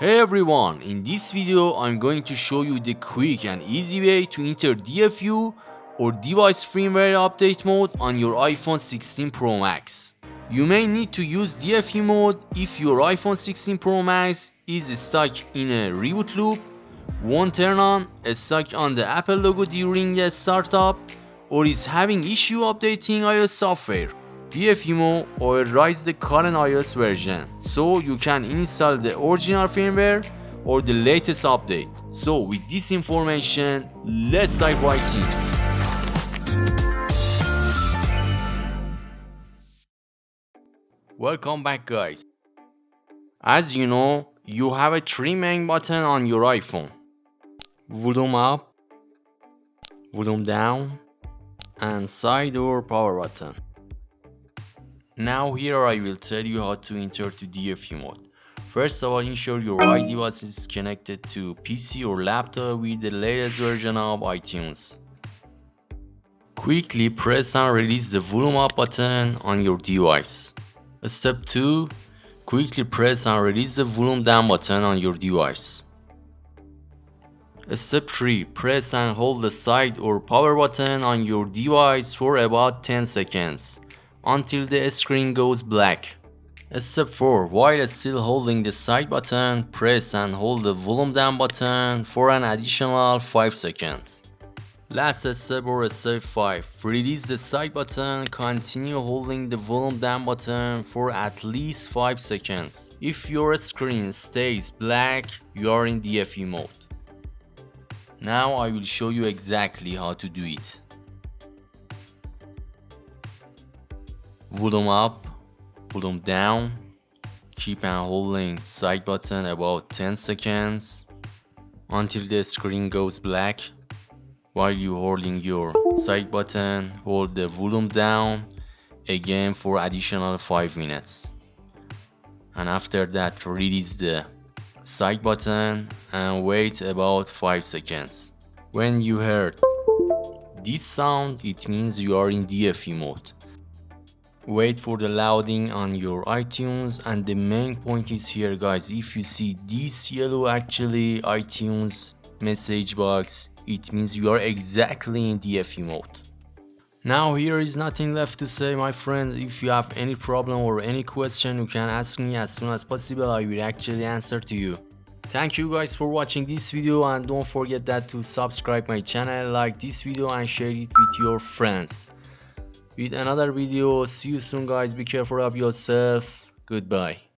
Hey everyone, in this video I'm going to show you the quick and easy way to enter DFU or device firmware update mode on your iPhone 16 Pro Max. You may need to use DFU mode if your iPhone 16 Pro Max is stuck in a reboot loop, won't turn on, is stuck on the Apple logo during the startup, or is having issue updating iOS software. DFU mode overrides the current iOS version, so you can install the original firmware or the latest update. So with this information, let's dive right in. Welcome back guys. As you know, you have a three main button on your iPhone: volume up, volume down, and side or power button. Now here I will tell you how to enter to DFU mode. First of all, ensure your iDevice is connected to PC or laptop with the latest version of iTunes. Quickly press and release the volume up button on your device. Step 2. Quickly press and release the volume down button on your device. Step 3. Press and hold the side or power button on your device for about 10 seconds until the screen goes black. Step 4. While still holding the side button, press and hold the volume down button for an additional 5 seconds. Last step or step 5. Release the side button, continue holding the volume down button for at least 5 seconds. If your screen stays black, you are in DFU mode. Now I will show you exactly how to do it. Volume up, volume down. Keep on holding side button about 10 seconds until the screen goes black. While you holding your side button, hold the volume down again for additional 5 minutes. And after that, release the side button and wait about 5 seconds. When you heard this sound, it means you are in DFU mode. Wait for the loading on your iTunes, and the main point is here guys, if you see this yellow actually iTunes message box, it means you are exactly in DFU mode. Now here is nothing left to say my friends. If you have any problem or any question, you can ask me as soon as possible. I will actually answer to you. Thank you guys for watching this video, and don't forget that to subscribe my channel, like this video and share it with your friends. With another video, see you soon guys. Be careful of yourself. Goodbye.